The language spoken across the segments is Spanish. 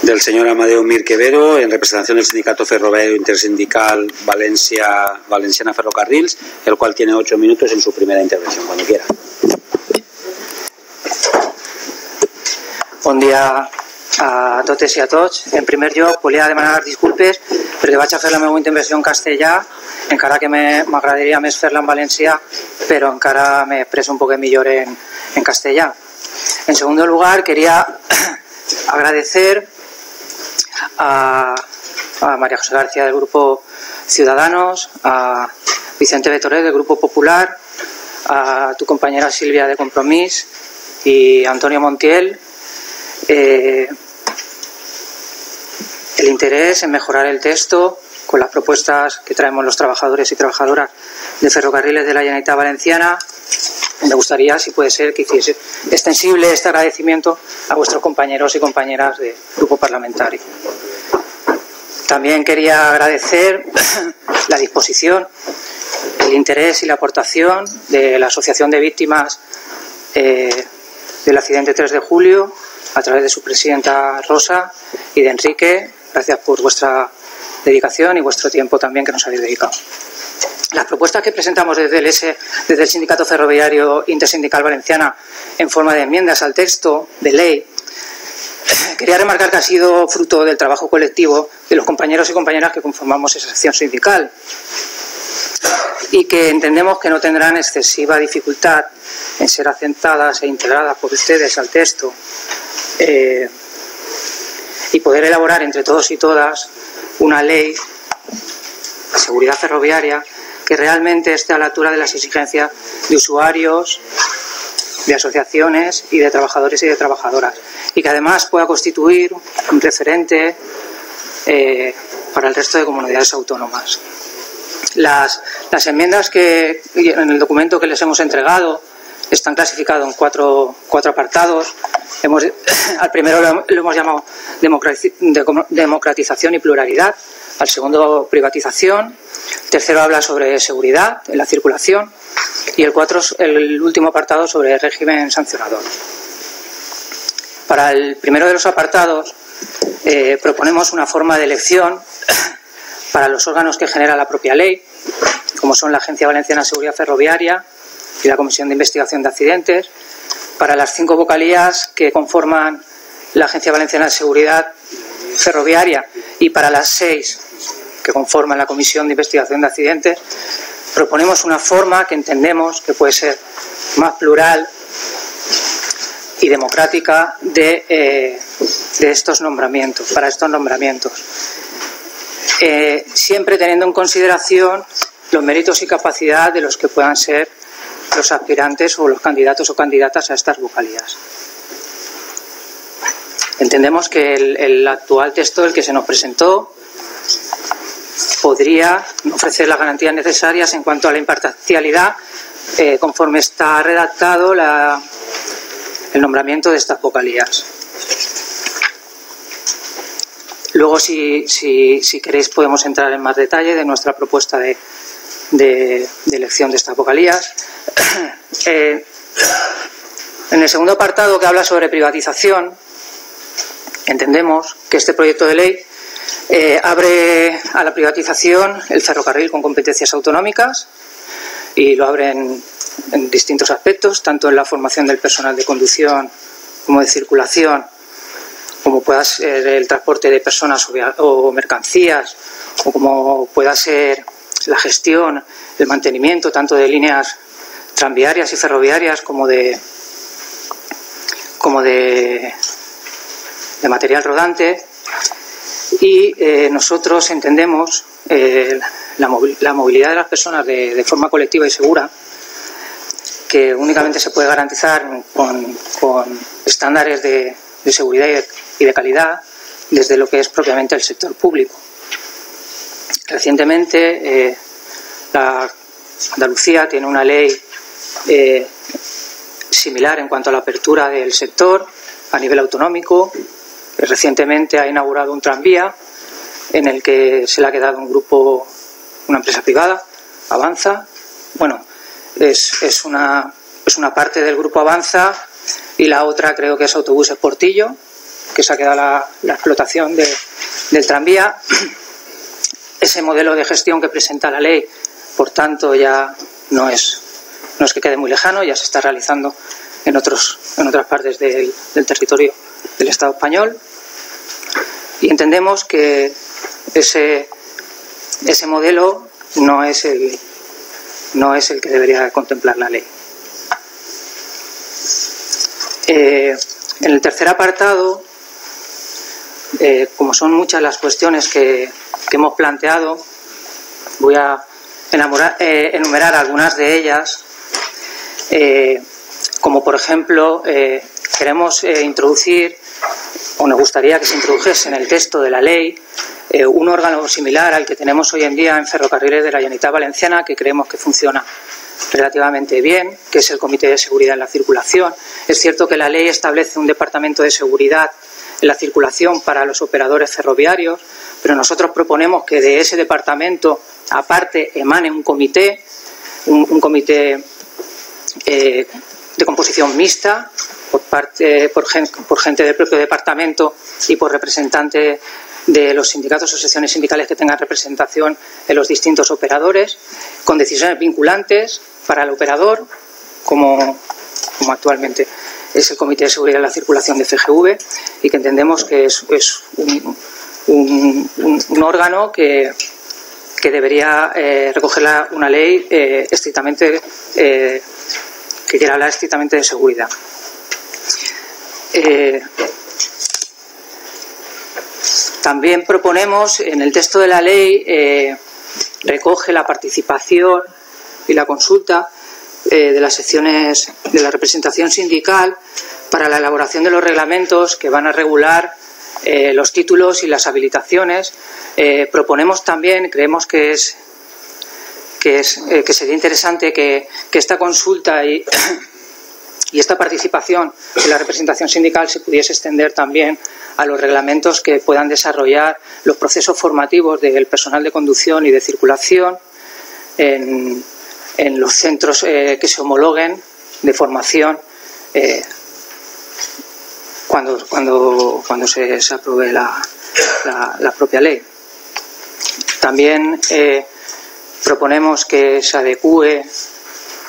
del señor Amadeu Mir Quevedo, en representación del Sindicato Ferroviario Intersindical Valenciana Ferrocarrils, el cual tiene 8 minutos en su primera intervención, cuando quiera. Bon dia a totes i a tots. En primer lloc, volia demanar disculpes perquè vaig a fer la meva intervenció en castellà, encara que m'agradaria més fer-la en valencià, però encara m'he pres un poc millor en castellà. En segundo lugar, quería agradecer a María José García del Grupo Ciudadanos, a Vicente Betoret del Grupo Popular, a tu compañera Silvia de Compromís y a Antonio Montiel el interés en mejorar el texto con las propuestas que traemos los trabajadores y trabajadoras de Ferrocarriles de la Generalitat Valenciana. Me gustaría, si puede ser, que hiciese extensible este agradecimiento a vuestros compañeros y compañeras del grupo parlamentario. También quería agradecer la disposición, el interés y la aportación de la Asociación de Víctimas del accidente 3 de julio, a través de su presidenta Rosa y de Enrique. Gracias por vuestra dedicación y vuestro tiempo también que nos habéis dedicado. Las propuestas que presentamos desde el Sindicato Ferroviario Intersindical Valenciana en forma de enmiendas al texto de ley, quería remarcar que ha sido fruto del trabajo colectivo de los compañeros y compañeras que conformamos esa sección sindical y que entendemos que no tendrán excesiva dificultad en ser aceptadas e integradas por ustedes al texto y poder elaborar entre todos y todas una ley de seguridad ferroviaria que realmente esté a la altura de las exigencias de usuarios, de asociaciones y de trabajadores y de trabajadoras, y que además pueda constituir un referente para el resto de comunidades autónomas. Las enmiendas que en el documento que les hemos entregado están clasificados en cuatro apartados. Al primero lo hemos llamado democratización y pluralidad, al segundo privatización, el tercero habla sobre seguridad en la circulación y el último apartado sobre régimen sancionador. Para el primero de los apartados proponemos una forma de elección para los órganos que genera la propia ley, como son la Agencia Valenciana de Seguridad Ferroviaria y la Comisión de Investigación de Accidentes, para las 5 vocalías que conforman la Agencia Valenciana de Seguridad Ferroviaria y para las 6 que conforman la Comisión de Investigación de Accidentes, proponemos una forma que entendemos que puede ser más plural y democrática de estos nombramientos, para estos nombramientos. Siempre teniendo en consideración los méritos y capacidad de los que puedan ser los aspirantes o los candidatos o candidatas a estas vocalías. Entendemos que el actual texto, el que se nos presentó, podría ofrecer las garantías necesarias en cuanto a la imparcialidad conforme está redactado el nombramiento de estas vocalías. Luego, si queréis, podemos entrar en más detalle de nuestra propuesta de elección de estas vocalías. En el segundo apartado, que habla sobre privatización, entendemos que este proyecto de ley abre a la privatización el ferrocarril con competencias autonómicas y lo abre en distintos aspectos, tanto en la formación del personal de conducción como de circulación, como pueda ser el transporte de personas o mercancías, o como pueda ser la gestión, el mantenimiento tanto de líneas tranviarias y ferroviarias como de material rodante. Y nosotros entendemos la movilidad de las personas de forma colectiva y segura, que únicamente se puede garantizar con estándares de seguridad y de calidad desde lo que es propiamente el sector público. Recientemente Andalucía tiene una ley similar en cuanto a la apertura del sector a nivel autonómico. Recientemente ha inaugurado un tranvía en el que se le ha quedado una empresa privada, Avanza. Bueno, es una parte del grupo Avanza y la otra creo que es Autobuses Portillo, que se ha quedado la explotación del tranvía. Ese modelo de gestión que presenta la ley, por tanto, ya no es que quede muy lejano, ya se está realizando en otras partes del territorio del Estado español, y entendemos que ese modelo no es el que debería contemplar la ley. En el tercer apartado, como son muchas las cuestiones que hemos planteado, voy a enumerar algunas de ellas, como por ejemplo queremos introducir, o nos gustaría que se introdujese en el texto de la ley, un órgano similar al que tenemos hoy en día en Ferrocarriles de la Generalitat Valenciana, que creemos que funciona relativamente bien, que es el Comité de Seguridad en la Circulación. Es cierto que la ley establece un departamento de seguridad en la circulación para los operadores ferroviarios, pero nosotros proponemos que de ese departamento aparte emane un comité, de composición mixta, por gente del propio departamento y por representantes de los sindicatos o secciones sindicales que tengan representación en los distintos operadores, con decisiones vinculantes para el operador, como actualmente es el Comité de Seguridad en la Circulación de FGV, y que entendemos que es un órgano que debería recoger una ley estrictamente que quiera hablar estrictamente de seguridad. También proponemos, en el texto de la ley, recoge la participación y la consulta de las secciones de la representación sindical para la elaboración de los reglamentos que van a regular los títulos y las habilitaciones. Proponemos también, creemos que sería interesante que esta consulta y esta participación de la representación sindical se pudiese extender también a los reglamentos que puedan desarrollar los procesos formativos del personal de conducción y de circulación en los centros que se homologuen de formación cuando se apruebe la propia ley. También proponemos que se adecúe,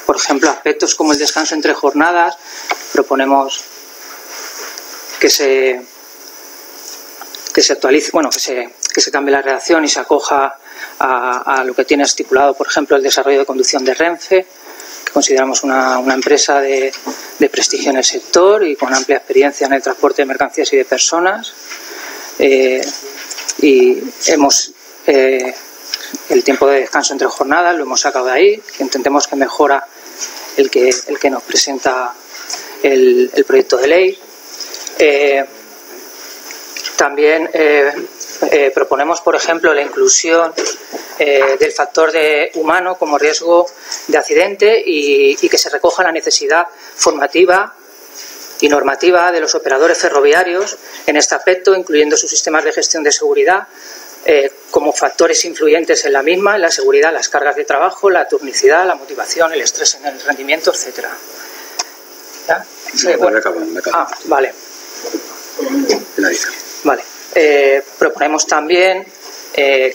por ejemplo, aspectos como el descanso entre jornadas. Proponemos que se actualice, que se cambie la redacción y se acoja a lo que tiene estipulado, por ejemplo, el desarrollo de conducción de Renfe, que consideramos una empresa de prestigio en el sector y con amplia experiencia en el transporte de mercancías y de personas. Y hemos el tiempo de descanso entre jornadas lo hemos sacado de ahí, que entendemos que mejora el que nos presenta el proyecto de ley. También proponemos, por ejemplo, la inclusión del factor humano como riesgo de accidente y que se recoja la necesidad formativa y normativa de los operadores ferroviarios en este aspecto, incluyendo sus sistemas de gestión de seguridad como factores influyentes en la misma, en la seguridad, las cargas de trabajo, la turnicidad, la motivación, el estrés en el rendimiento, etcétera. ¿Ya? Sí, bueno. Me acabo. Ah, vale. Vale. Proponemos también en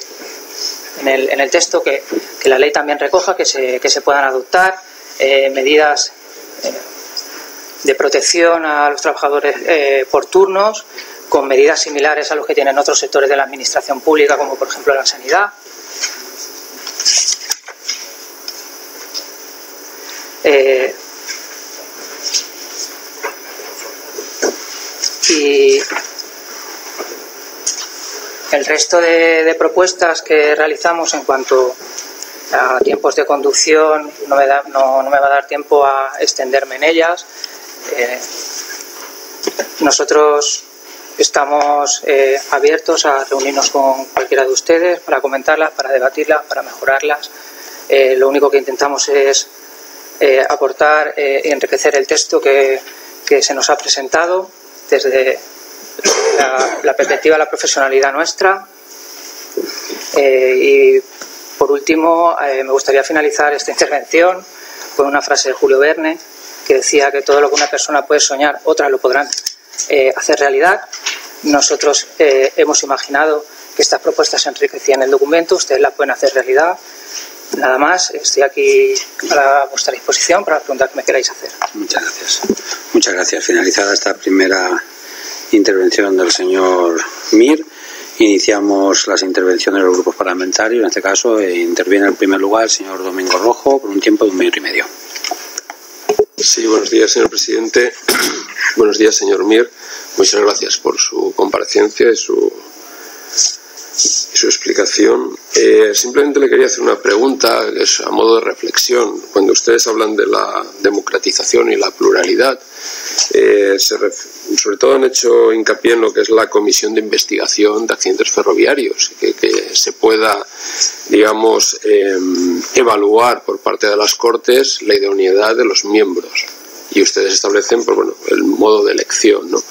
el texto que la ley también recoja que se puedan adoptar medidas de protección a los trabajadores por turnos, con medidas similares a los que tienen otros sectores de la administración pública, como por ejemplo la sanidad. Y el resto de propuestas que realizamos en cuanto a tiempos de conducción no me va a dar tiempo a extenderme en ellas. Nosotros estamos abiertos a reunirnos con cualquiera de ustedes para comentarlas, para debatirlas, para mejorarlas. Lo único que intentamos es aportar y enriquecer el texto que se nos ha presentado desde la perspectiva de la profesionalidad nuestra. Y por último, me gustaría finalizar esta intervención con una frase de Julio Verne, que decía que todo lo que una persona puede soñar, otras lo podrán hacer realidad. nosotros hemos imaginado que estas propuestas enriquecían el documento, ustedes las pueden hacer realidad. Nada más, estoy aquí a vuestra disposición para las preguntas que me queráis hacer. Muchas gracias. Muchas gracias. Finalizada esta primera intervención del señor Mir, iniciamos las intervenciones de los grupos parlamentarios. En este caso interviene en primer lugar el señor Domingo Rojo por un tiempo de 1 minuto y medio. Sí, buenos días, señor presidente. Buenos días, señor Mir. Muchas gracias por su comparecencia y su explicación. Simplemente le quería hacer una pregunta, que es a modo de reflexión. Cuando ustedes hablan de la democratización y la pluralidad, sobre todo han hecho hincapié en lo que es la comisión de investigación de accidentes ferroviarios, que se pueda, digamos, evaluar por parte de las Cortes la idoneidad de los miembros. Y ustedes establecen, pues bueno, el modo de elección, ¿no?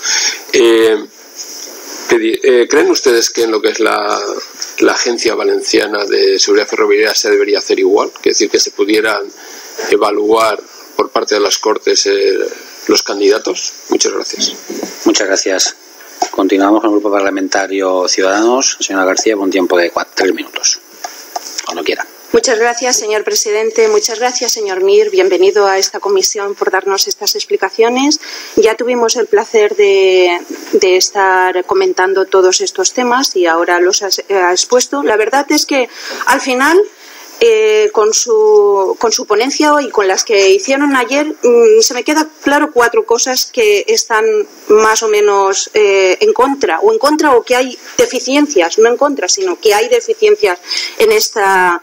¿Creen ustedes que en lo que es la Agencia Valenciana de Seguridad Ferroviaria se debería hacer igual? Es decir, que se pudieran evaluar por parte de las Cortes los candidatos. Muchas gracias. Muchas gracias. Continuamos con el grupo parlamentario Ciudadanos. Señora García, con un tiempo de 3 minutos. Cuando quiera. Muchas gracias, señor presidente. Muchas gracias, señor Mir. Bienvenido a esta comisión por darnos estas explicaciones. Ya tuvimos el placer de estar comentando todos estos temas y ahora los ha expuesto. La verdad es que al final, con su ponencia y con las que hicieron ayer, se me queda claro 4 cosas que están más o menos en contra o que hay deficiencias, no en contra, sino que hay deficiencias en esta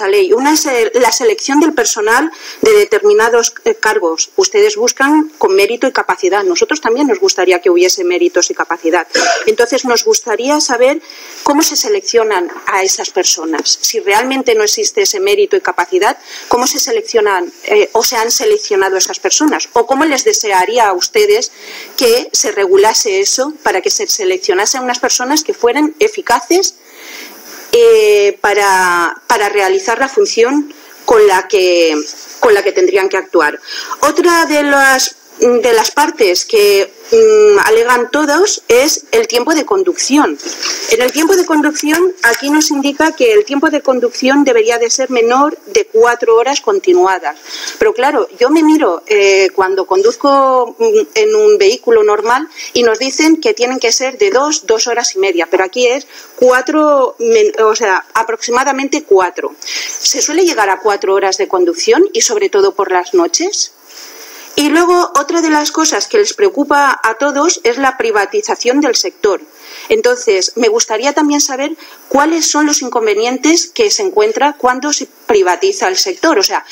ley. Una es la selección del personal de determinados cargos. Ustedes buscan con mérito y capacidad. Nosotros también nos gustaría que hubiese méritos y capacidad. Entonces nos gustaría saber cómo se seleccionan a esas personas. Si realmente no existe ese mérito y capacidad, ¿cómo se seleccionan o se han seleccionado esas personas? ¿O cómo les desearía a ustedes que se regulase eso para que se seleccionasen unas personas que fueran eficaces para realizar la función con la que tendrían que actuar? Otra de las partes que alegan todos es el tiempo de conducción. En el tiempo de conducción, aquí nos indica que el tiempo de conducción debería de ser menor de 4 horas continuadas. Pero claro, yo me miro cuando conduzco en un vehículo normal y nos dicen que tienen que ser de 2 horas y media, pero aquí es 4, o sea, aproximadamente 4. ¿Se suele llegar a 4 horas de conducción y sobre todo por las noches? Y luego, otra de las cosas que les preocupa a todos es la privatización del sector. Entonces, me gustaría también saber cuáles son los inconvenientes que se encuentra cuando se privatiza el sector. O sea,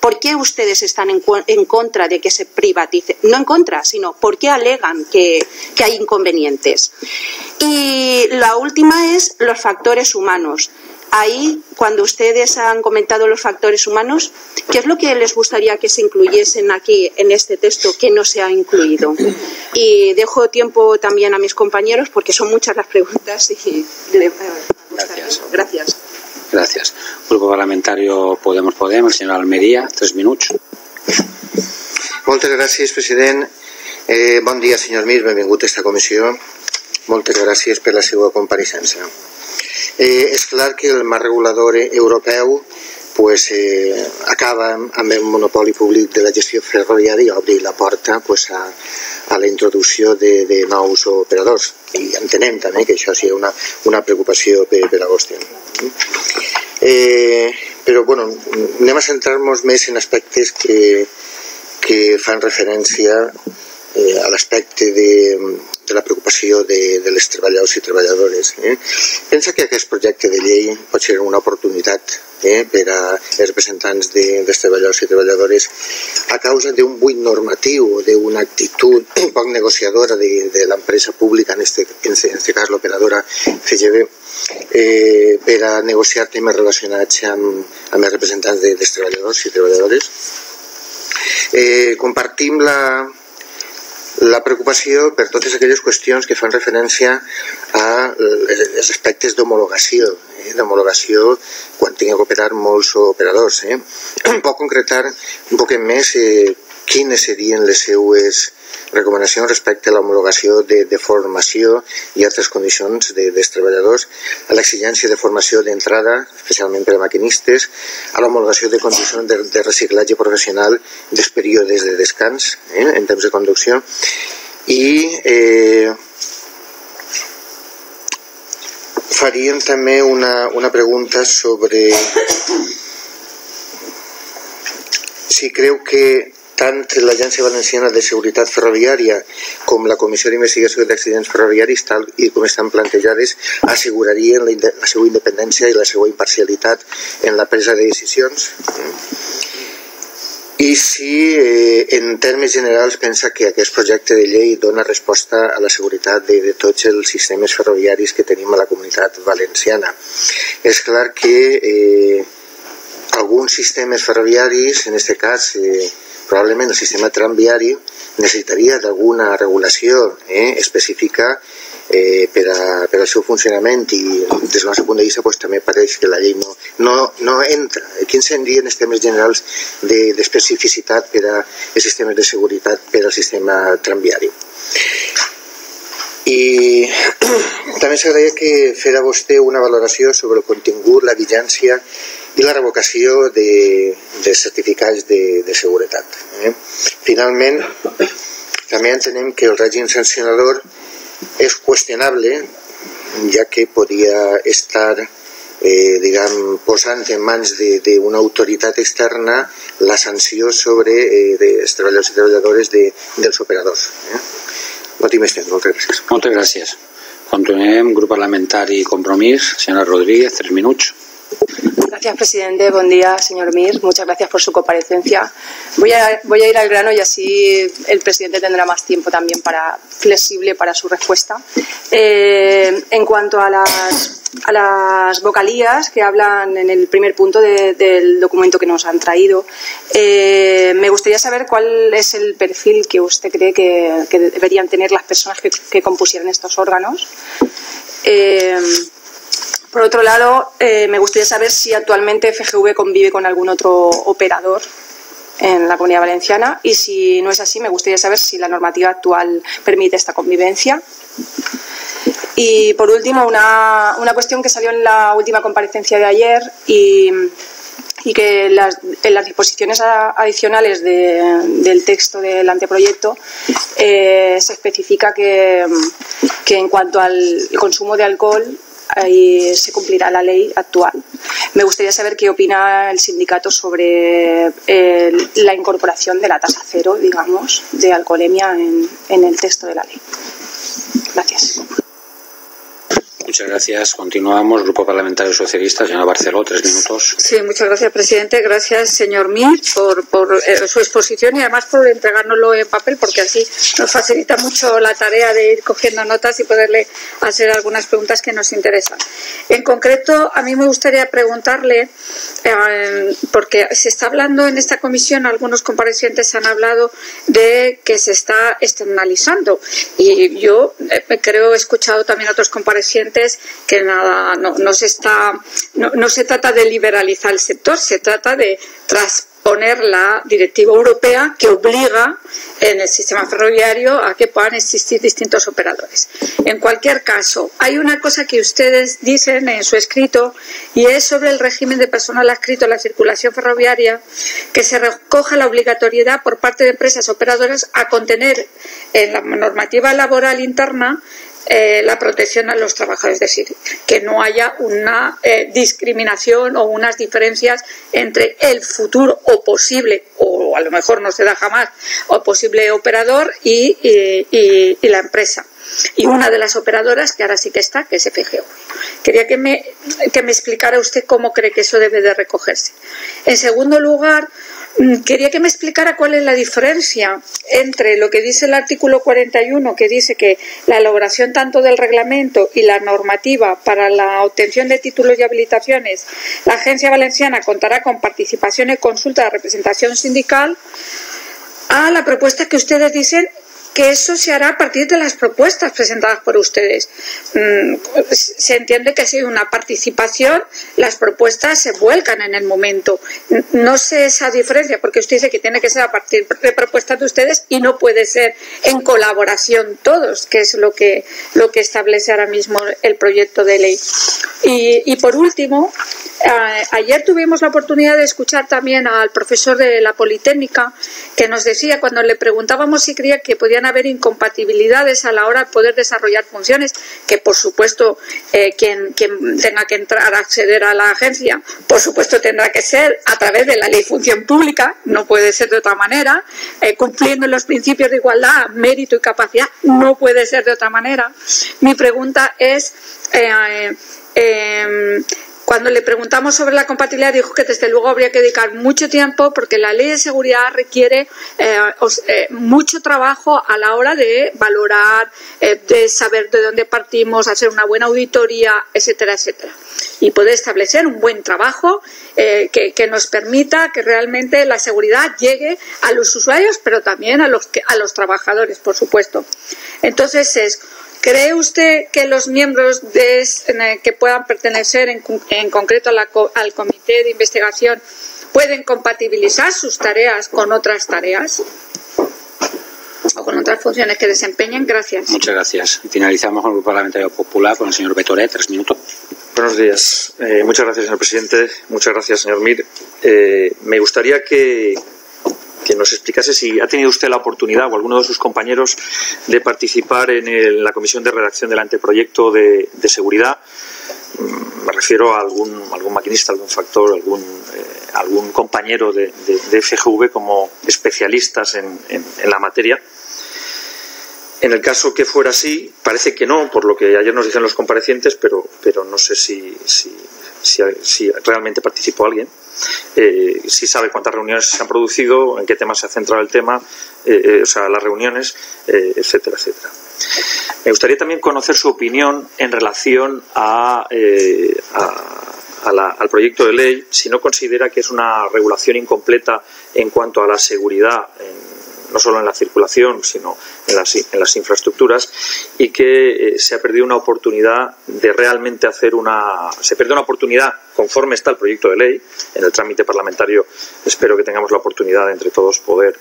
¿por qué ustedes están en contra de que se privatice? No en contra, sino ¿por qué alegan que hay inconvenientes? Y la última es los factores humanos. Ahí, cuando ustedes han comentado los factores humanos, ¿qué es lo que les gustaría que se incluyesen aquí en este texto que no se ha incluido? Y dejo tiempo también a mis compañeros porque son muchas las preguntas y Gracias. Gracias. Grupo parlamentario Podem, el señor Almería, 3 minuts. Moltes gràcies, president. Bon dia, senyor Mir, benvingut a esta comissió. Moltes gràcies per la seva compareixença. És clar que el marc regulador europeu acaba amb el monopoli públic de la gestió ferroviària i obri la porta a la introducció de nous operadors. I entenem també que això sigui una preocupació per a vostè. Però anem a centrar-nos més en aspectes que fan referència a l'aspecte de la preocupació de les treballadors i treballadores. Pensa que aquest projecte de llei pot ser una oportunitat per als representants dels treballadors i treballadores a causa d'un buit normatiu o d'una actitud poc negociadora de l'empresa pública, en aquest cas l'operadora CGV, per a negociar temes relacionats amb els representants dels treballadors i treballadores. Compartim la preocupació per totes aquelles qüestions que fan referència als aspectes d'homologació, quan tinguin que operar molts operadors. Puc concretar un poc més quines serien les seues recomanacions respecte a l'homologació de formació i altres condicions dels treballadors, a l'exigència de formació d'entrada, especialment per a maquinistes, a l'homologació de condicions de reciclatge professional dels períodes de descans en temps de conducció i faríem també una pregunta sobre si creu que tant l'Agència Valenciana de Seguretat Ferroviària com la Comissió d'Investigació d'Accidents Ferroviaris, tal i com estan plantejades, assegurarien la seva independència i la seva imparcialitat en la presa de decisions. I si, en termes generals, pensa que aquest projecte de llei dona resposta a la seguretat de tots els sistemes ferroviaris que tenim a la Comunitat Valenciana. És clar que alguns sistemes ferroviaris, en aquest cas, probablement el sistema tramviari, necessitaria d'alguna regulació específica per al seu funcionament i des del nostre punt de vista també pareix que la llei no entra. Quins serien els temes generals d'especificitat per als sistemes de seguretat per al sistema tramviari? I també s'agradaria que fera vostè una valoració sobre el contingut, la vigència i la revocació de certificats de seguretat. Finalment, també entenem que el règim sancionador és qüestionable, ja que podria estar posant en mans d'una autoritat externa la sanció sobre els treballadors i treballadores dels operadors. No tinc més temps, moltes gràcies. Moltes gràcies. Continuem, grup parlamentari Compromís. Señora Rodríguez, 3 minutos. Gracias, presidente. Buen día, señor Mir. Muchas gracias por su comparecencia. Voy a ir al grano y así el presidente tendrá más tiempo también flexible para su respuesta. En cuanto a las vocalías que hablan en el primer punto del documento que nos han traído, me gustaría saber cuál es el perfil que usted cree que deberían tener las personas que compusieran estos órganos. Por otro lado, me gustaría saber si actualmente FGV convive con algún otro operador en la Comunidad Valenciana y si no es así, me gustaría saber si la normativa actual permite esta convivencia. Y por último, una cuestión que salió en la última comparecencia de ayer y que en las disposiciones adicionales del texto del anteproyecto se especifica que en cuanto al consumo de alcohol ahí se cumplirá la ley actual. Me gustaría saber qué opina el sindicato sobre la incorporación de la tasa cero, digamos, de alcoholemia en el texto de la ley. Gracias. Muchas gracias. Continuamos. Grupo Parlamentario Socialista, señora Barceló, 3 minutos. Sí, muchas gracias, presidente. Gracias, señor Mir, por su exposición y además por entregárnoslo en papel, porque así nos facilita mucho la tarea de ir cogiendo notas y poderle hacer algunas preguntas que nos interesan. En concreto, a mí me gustaría preguntarle, porque se está hablando en esta comisión, algunos comparecientes han hablado de que se está externalizando y yo creo, he escuchado también a otros comparecientes que nada, no se trata de liberalizar el sector, se trata de transponer la directiva europea que obliga en el sistema ferroviario a que puedan existir distintos operadores. En cualquier caso, hay una cosa que ustedes dicen en su escrito y es sobre el régimen de personal adscrito a la circulación ferroviaria, que se recoge la obligatoriedad por parte de empresas operadoras a contener en la normativa laboral interna la protección a los trabajadores, es decir, que no haya una discriminación o unas diferencias entre el futuro o posible, o a lo mejor no se da jamás, o posible operador y la empresa. Y una de las operadoras que ahora sí que está, que es FGV. Quería que me explicara usted cómo cree que eso debe de recogerse. En segundo lugar, quería que me explicara cuál es la diferencia entre lo que dice el artículo 41, que dice que la elaboración tanto del reglamento y la normativa para la obtención de títulos y habilitaciones, la Agencia Valenciana contará con participación y consulta de representación sindical, a la propuesta que ustedes dicen que eso se hará a partir de las propuestas presentadas por ustedes. Se entiende que si hay una participación, las propuestas se vuelcan en el momento. No sé esa diferencia, porque usted dice que tiene que ser a partir de propuestas de ustedes y no puede ser en colaboración todos, que es lo que establece ahora mismo el proyecto de ley. Y por último, ayer tuvimos la oportunidad de escuchar también al profesor de la Politécnica, que nos decía, cuando le preguntábamos si creía que podían haber incompatibilidades a la hora de poder desarrollar funciones, que por supuesto quien tenga que entrar a acceder a la agencia, por supuesto tendrá que ser a través de la ley Función Pública, no puede ser de otra manera, cumpliendo los principios de igualdad, mérito y capacidad, no puede ser de otra manera. Mi pregunta es, cuando le preguntamos sobre la compatibilidad, dijo que desde luego habría que dedicar mucho tiempo porque la ley de seguridad requiere mucho trabajo a la hora de valorar, de saber de dónde partimos, hacer una buena auditoría, etcétera, etcétera. Y poder establecer un buen trabajo que nos permita que realmente la seguridad llegue a los usuarios, pero también a los trabajadores, por supuesto. Entonces, ¿cree usted que los miembros que puedan pertenecer en concreto al comité de investigación pueden compatibilizar sus tareas con otras tareas o con otras funciones que desempeñen? Gracias. Muchas gracias. Finalizamos con el Grupo Parlamentario Popular con el señor Betoret, 3 minutos. Buenos días. Muchas gracias, señor presidente. Muchas gracias, señor Mir. Me gustaría que nos explicase si ha tenido usted la oportunidad o alguno de sus compañeros de participar en la comisión de redacción del anteproyecto de seguridad. Me refiero a algún maquinista, algún factor, algún compañero de FGV como especialistas en la materia. En el caso que fuera así, parece que no, por lo que ayer nos dijeron los comparecientes, pero no sé si realmente participó alguien. Si sabe cuántas reuniones se han producido, en qué temas se ha centrado el tema, las reuniones, etcétera, etcétera. Me gustaría también conocer su opinión en relación al proyecto de ley, si no considera que es una regulación incompleta en cuanto a la seguridad, no solo en la circulación, sino en las infraestructuras, y que se ha perdido una oportunidad de realmente se pierde una oportunidad, conforme está el proyecto de ley, en el trámite parlamentario espero que tengamos la oportunidad de entre todos poder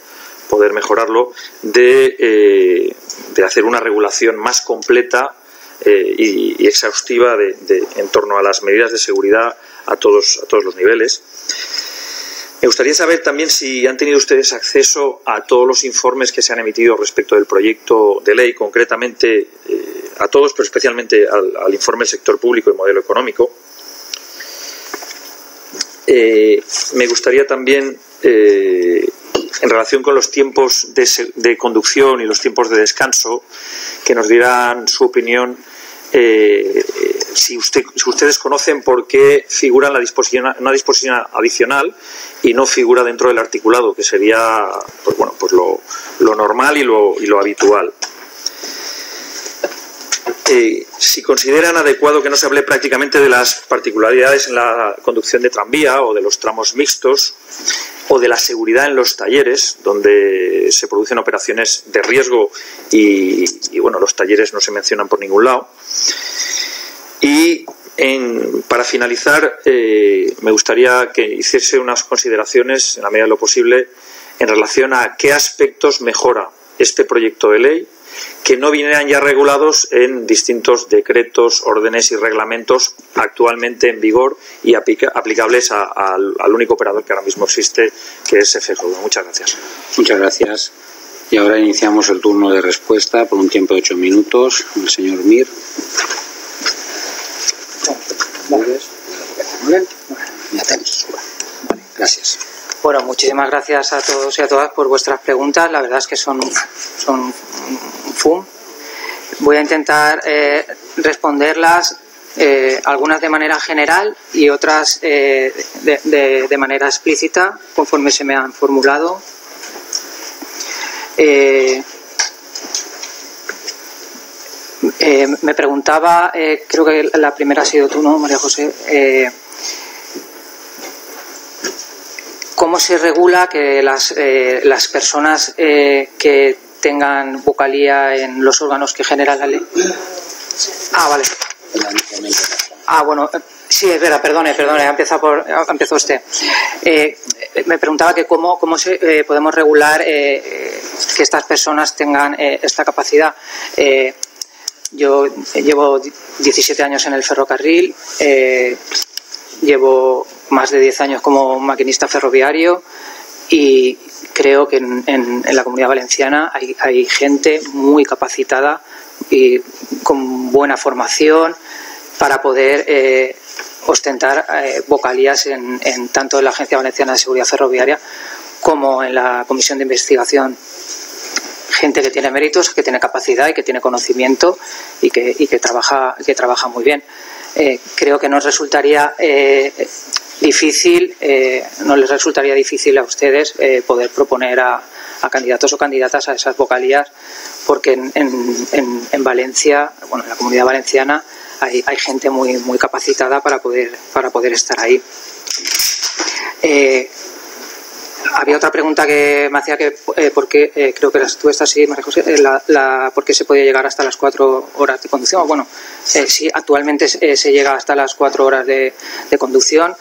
mejorarlo, de hacer una regulación más completa y exhaustiva en torno a las medidas de seguridad a todos los niveles. Me gustaría saber también si han tenido ustedes acceso a todos los informes que se han emitido respecto del proyecto de ley, concretamente a todos, pero especialmente al informe del sector público y modelo económico. Me gustaría también, en relación con los tiempos de conducción y los tiempos de descanso, que nos dieran su opinión. Si ustedes conocen por qué figura una disposición adicional y no figura dentro del articulado, que sería pues lo normal y lo habitual. Si consideran adecuado que no se hable prácticamente de las particularidades en la conducción de tranvía o de los tramos mixtos o de la seguridad en los talleres, donde se producen operaciones de riesgo y los talleres no se mencionan por ningún lado. Y para finalizar, me gustaría que hiciese unas consideraciones, en la medida de lo posible, en relación a qué aspectos mejora este proyecto de ley, que no vinieran ya regulados en distintos decretos, órdenes y reglamentos actualmente en vigor y aplicables al único operador que ahora mismo existe, que es FGV. Muchas gracias. Muchas gracias. Y ahora iniciamos el turno de respuesta por un tiempo de 8 minutos. El señor Mir. Gracias. Bueno, muchísimas gracias a todos y a todas por vuestras preguntas. La verdad es que son un FUM. Voy a intentar responderlas, algunas de manera general y otras de manera explícita, conforme se me han formulado. Me preguntaba, creo que la primera ha sido tú, ¿no, María José? ¿Cómo se regula que las personas que tengan vocalía en los órganos que genera la ley. Ah, vale. Ah, bueno, sí, es verdad, perdone, empezó usted. Me preguntaba que cómo podemos regular que estas personas tengan esta capacidad. Yo llevo 17 años en el ferrocarril, llevo más de 10 años como maquinista ferroviario y creo que en la Comunidad Valenciana hay gente muy capacitada y con buena formación para poder ostentar vocalías en tanto en la Agencia Valenciana de Seguridad Ferroviaria como en la Comisión de Investigación. Gente que tiene méritos, que tiene capacidad y que tiene conocimiento y que trabaja muy bien. Creo que nos resultaría difícil, no les resultaría difícil a ustedes poder proponer a candidatos o candidatas a esas vocalías, porque en Valencia, bueno, en la Comunidad Valenciana hay gente muy capacitada para poder estar ahí. Había otra pregunta que me hacía que creo que tú estás así, María José, ¿por qué se podía llegar hasta las 4 horas de conducción? Bueno, sí, actualmente se llega hasta las 4 horas de conducción.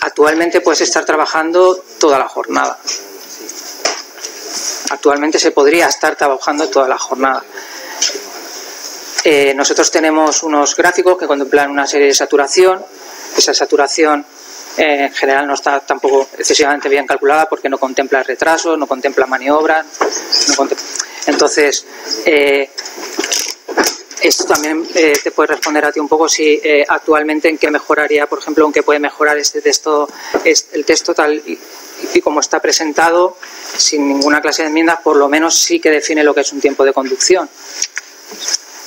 Actualmente puedes estar trabajando toda la jornada. Actualmente se podría estar trabajando toda la jornada. Nosotros tenemos unos gráficos que contemplan una serie de saturación. Esa saturación en general no está tampoco excesivamente bien calculada porque no contempla retrasos, no contempla maniobras. Entonces, esto también te puede responder a ti un poco si actualmente en qué mejoraría, por ejemplo, en qué puede mejorar el texto tal y como está presentado, sin ninguna clase de enmiendas, por lo menos sí que define lo que es un tiempo de conducción.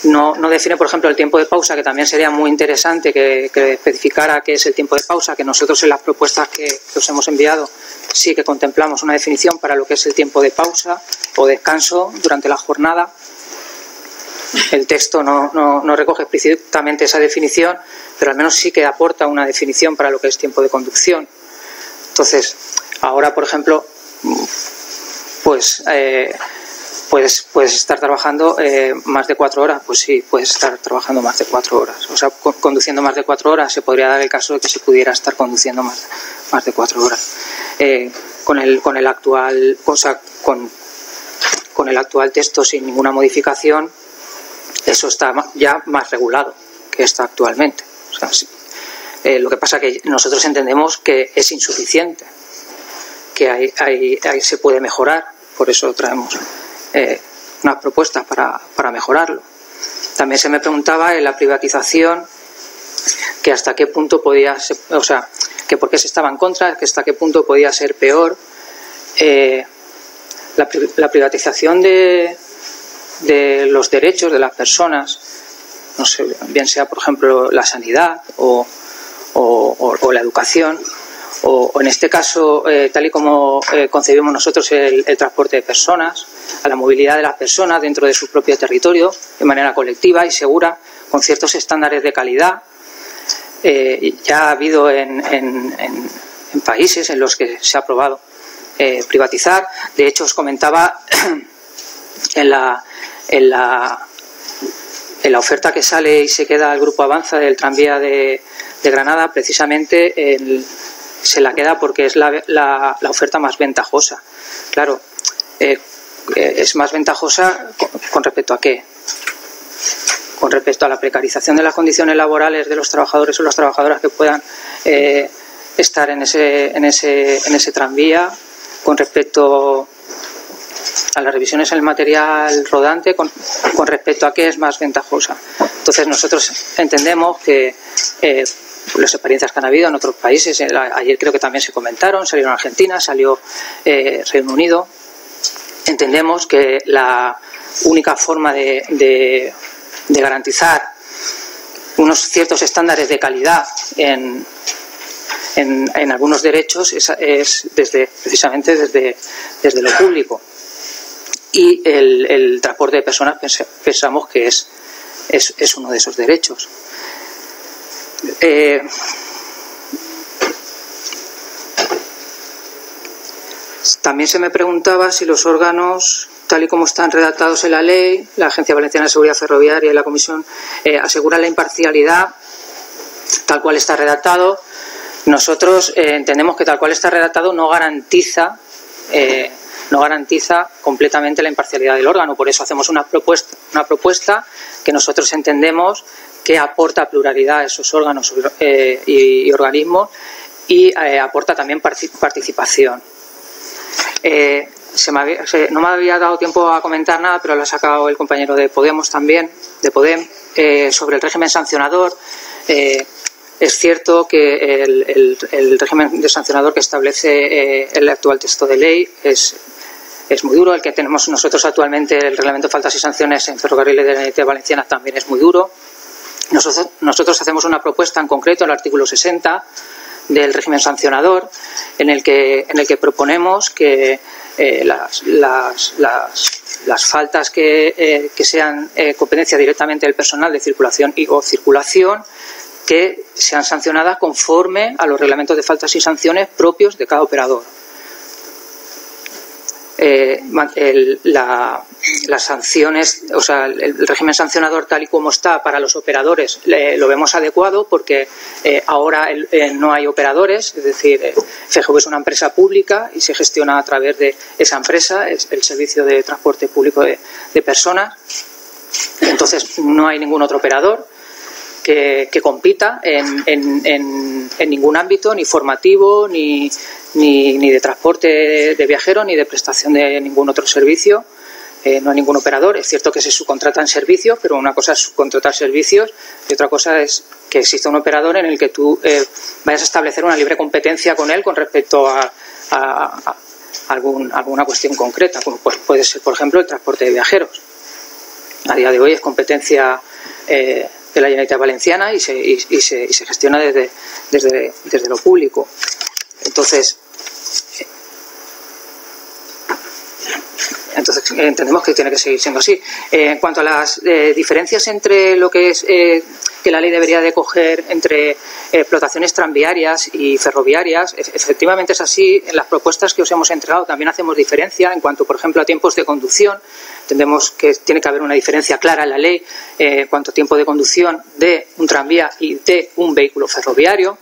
No define, por ejemplo, el tiempo de pausa, que también sería muy interesante que especificara qué es el tiempo de pausa, que nosotros en las propuestas que os hemos enviado sí que contemplamos una definición para lo que es el tiempo de pausa o descanso durante la jornada. El texto no recoge explícitamente esa definición, pero al menos sí que aporta una definición para lo que es tiempo de conducción. Entonces, ahora, por ejemplo, puedes estar trabajando más de 4 horas. Pues sí, puedes estar trabajando más de 4 horas. O sea, conduciendo más de 4 horas se podría dar el caso de que se pudiera estar conduciendo más de 4 horas. Con el actual texto, sin ninguna modificación, eso está ya más regulado que está actualmente. O sea, sí. Lo que pasa es que nosotros entendemos que es insuficiente, que ahí se puede mejorar, por eso traemos unas propuestas para mejorarlo. También se me preguntaba en la privatización que hasta qué punto podía ser, o sea, que por qué se estaba en contra, que hasta qué punto podía ser peor. La privatización de los derechos de las personas, no sé, bien sea por ejemplo la sanidad o la educación, o en este caso, tal y como concebimos nosotros el transporte de personas, a la movilidad de las personas dentro de su propio territorio, de manera colectiva y segura, con ciertos estándares de calidad. Ya ha habido en países en los que se ha aprobado privatizar. De hecho, os comentaba en la oferta que sale y se queda el Grupo Avanza del tranvía de Granada, precisamente se la queda porque es la oferta más ventajosa. Claro, es más ventajosa con respecto a ¿qué? Con respecto a la precarización de las condiciones laborales de los trabajadores o las trabajadoras que puedan estar en ese tranvía, con respecto a las revisiones en el material rodante, con respecto a qué es más ventajosa. Entonces nosotros entendemos que las experiencias que han habido en otros países, ayer creo que también se comentaron, salieron Argentina, salió Reino Unido, entendemos que la única forma de garantizar unos ciertos estándares de calidad en algunos derechos es precisamente desde lo público. Y el transporte de personas pensamos que es uno de esos derechos. También se me preguntaba si los órganos, tal y como están redactados en la ley, la Agencia Valenciana de Seguridad Ferroviaria y la Comisión, aseguran la imparcialidad tal cual está redactado. Nosotros entendemos que tal cual está redactado no garantiza completamente la imparcialidad del órgano. Por eso hacemos una propuesta que nosotros entendemos que aporta pluralidad a esos órganos y organismos y aporta también participación. No me había dado tiempo a comentar nada, pero lo ha sacado el compañero de Podemos también, de Podem, sobre el régimen sancionador. Es cierto que el régimen de sancionador que establece el actual texto de ley es muy duro. El que tenemos nosotros actualmente, el Reglamento de Faltas y Sanciones en Ferrocarriles de la Generalitat Valenciana, también es muy duro. Nosotros hacemos una propuesta en concreto, el artículo 60 del régimen sancionador, en el que proponemos que las faltas que sean competencia directamente del personal de circulación o circulación, que sean sancionadas conforme a los reglamentos de faltas y sanciones propios de cada operador. Las sanciones, o sea, el régimen sancionador tal y como está para los operadores lo vemos adecuado porque ahora no hay operadores, es decir, FGV es una empresa pública y se gestiona a través de esa empresa, es el servicio de transporte público de personas. Entonces no hay ningún otro operador que compita en ningún ámbito, ni formativo, ni de transporte de viajeros, ni de prestación de ningún otro servicio. No hay ningún operador. Es cierto que se subcontratan servicios, pero una cosa es subcontratar servicios y otra cosa es que exista un operador en el que tú vayas a establecer una libre competencia con él con respecto a alguna cuestión concreta, como pues puede ser, por ejemplo, el transporte de viajeros. A día de hoy es competencia de la Generalitat Valenciana y se gestiona desde lo público. Entonces entendemos que tiene que seguir siendo así. En cuanto a las diferencias entre lo que es que la ley debería de coger entre explotaciones tranviarias y ferroviarias, efectivamente es así. En las propuestas que os hemos entregado también hacemos diferencia en cuanto, por ejemplo, a tiempos de conducción. Entendemos que tiene que haber una diferencia clara en la ley en cuanto a tiempo de conducción de un tranvía y de un vehículo ferroviario.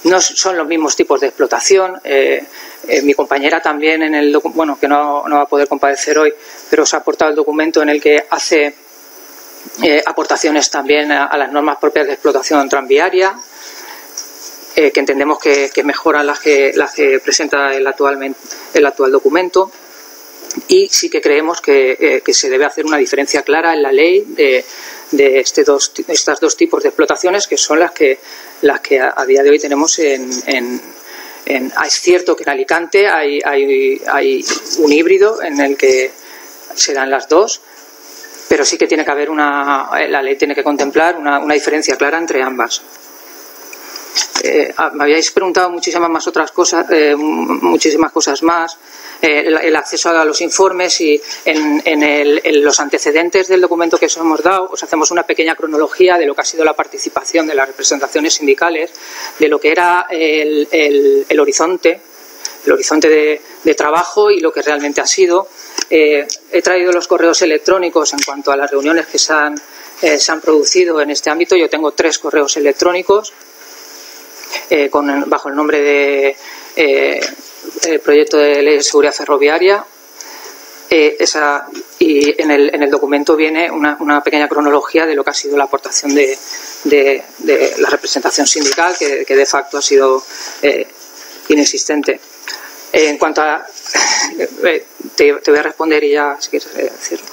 No son los mismos tipos de explotación. Mi compañera también, que no va a poder comparecer hoy, pero os ha aportado el documento en el que hace aportaciones también a las normas propias de explotación tranviaria, que entendemos que mejoran las que presenta el actual documento. Y sí que creemos que se debe hacer una diferencia clara en la ley de estas dos tipos de explotaciones, que son las que a día de hoy tenemos es cierto que en Alicante hay un híbrido en el que se dan las dos, pero sí que tiene que haber la ley tiene que contemplar una diferencia clara entre ambas. Me habíais preguntado muchísimas cosas más. El acceso a los informes y en los antecedentes del documento que os hemos dado os hacemos una pequeña cronología de lo que ha sido la participación de las representaciones sindicales, de lo que era el horizonte de trabajo y lo que realmente ha sido. He traído los correos electrónicos en cuanto a las reuniones que se han producido en este ámbito. Yo tengo 3 correos electrónicos bajo el nombre de el proyecto de ley de seguridad ferroviaria, y en el documento viene una pequeña cronología de lo que ha sido la aportación de la representación sindical, que de facto ha sido inexistente. En cuanto a te voy a responder y ya, si quieres decirlo,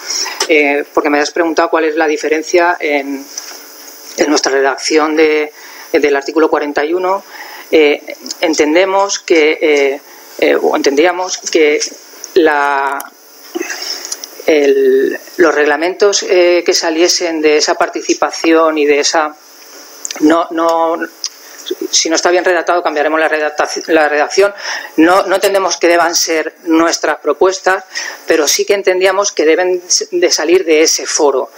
porque me has preguntado cuál es la diferencia en nuestra redacción del artículo 41. Entendíamos que los reglamentos que saliesen de esa participación y de esa si no está bien redactado cambiaremos la redacción. No entendemos que deban ser nuestras propuestas, pero sí que entendíamos que deben de salir de ese foro,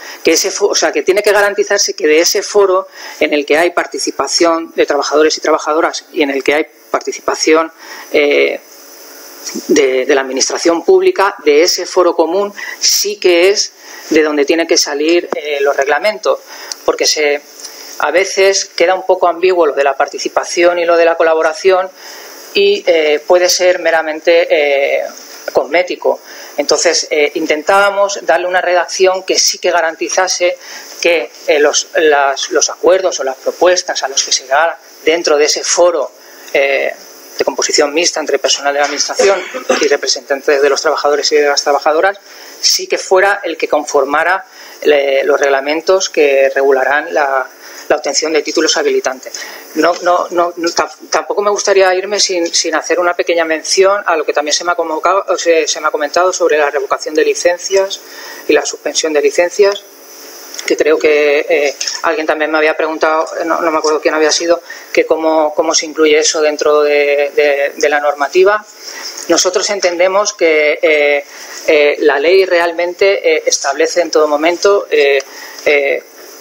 o sea, que tiene que garantizarse que de ese foro en el que hay participación de trabajadores y trabajadoras y en el que hay participación de la administración pública, de ese foro común, sí que es de donde tienen que salir los reglamentos, porque a veces queda un poco ambiguo lo de la participación y lo de la colaboración y puede ser meramente cosmético. Entonces, intentábamos darle una redacción que sí que garantizase que los acuerdos o las propuestas a los que se da dentro de ese foro de composición mixta entre personal de la Administración y representantes de los trabajadores y de las trabajadoras, sí que fuera el que conformara los reglamentos que regularán la obtención de títulos habilitantes. Tampoco me gustaría irme sin hacer una pequeña mención a lo que también se me ha comentado sobre la revocación de licencias y la suspensión de licencias, que creo que alguien también me había preguntado, no me acuerdo quién había sido, que cómo se incluye eso dentro de la normativa. Nosotros entendemos que la ley realmente establece en todo momento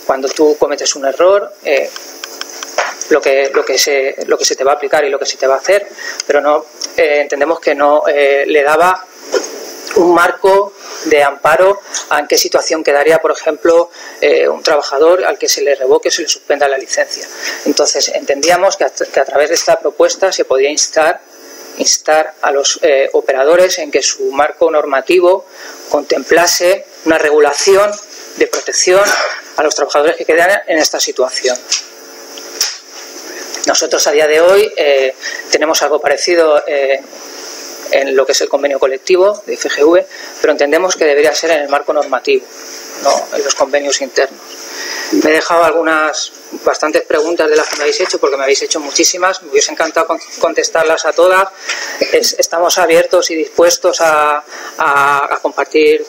cuando tú cometes un error, lo que se te va a aplicar y lo que se te va a hacer, pero no entendemos que no le daba un marco de amparo a en qué situación quedaría, por ejemplo, un trabajador al que se le revoque o se le suspenda la licencia. Entonces, entendíamos que a través de esta propuesta se podía instar a los operadores en que su marco normativo contemplase una regulación de protección a los trabajadores que quedan en esta situación. Nosotros a día de hoy tenemos algo parecido en lo que es el convenio colectivo de FGV, pero entendemos que debería ser en el marco normativo, no en los convenios internos. Me he dejado bastantes preguntas de las que me habéis hecho, porque me habéis hecho muchísimas. Me hubiese encantado contestarlas a todas. Estamos abiertos y dispuestos a compartir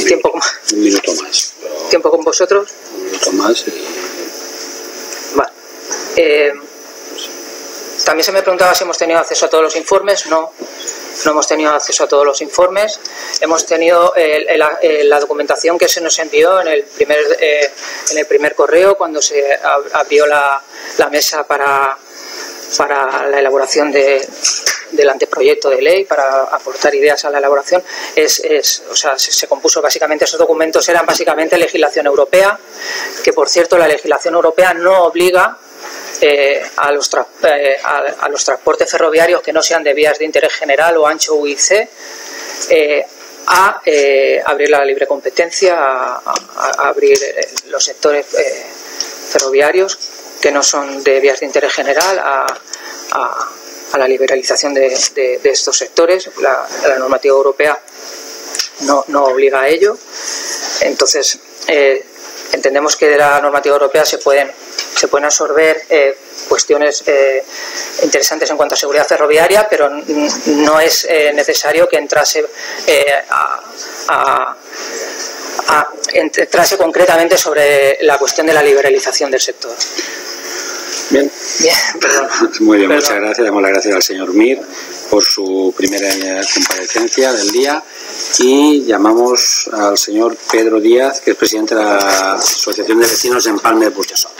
tiempo con, un minuto más. Tiempo con vosotros. Un minuto más. Vale. También se me preguntaba si hemos tenido acceso a todos los informes. No hemos tenido acceso a todos los informes. Hemos tenido la documentación que se nos envió en el primer correo, cuando se abrió la mesa para la elaboración del anteproyecto de ley, para aportar ideas a la elaboración. Se compuso básicamente, esos documentos eran básicamente legislación europea, que por cierto la legislación europea no obliga a los transportes ferroviarios que no sean de vías de interés general o ancho UIC a abrir la libre competencia, a abrir los sectores ferroviarios que no son de vías de interés general a la liberalización de estos sectores. La normativa europea no obliga a ello. Entonces, entendemos que de la normativa europea se pueden absorber cuestiones interesantes en cuanto a seguridad ferroviaria, pero no es necesario que entrase entrase concretamente sobre la cuestión de la liberalización del sector. Bien. Perdón. Muy bien, muchas gracias. Damos las gracias al señor Mir por su primera comparecencia del día y llamamos al señor Pedro Díaz, que es presidente de la Asociación de Vecinos de Empalme de Burjasot.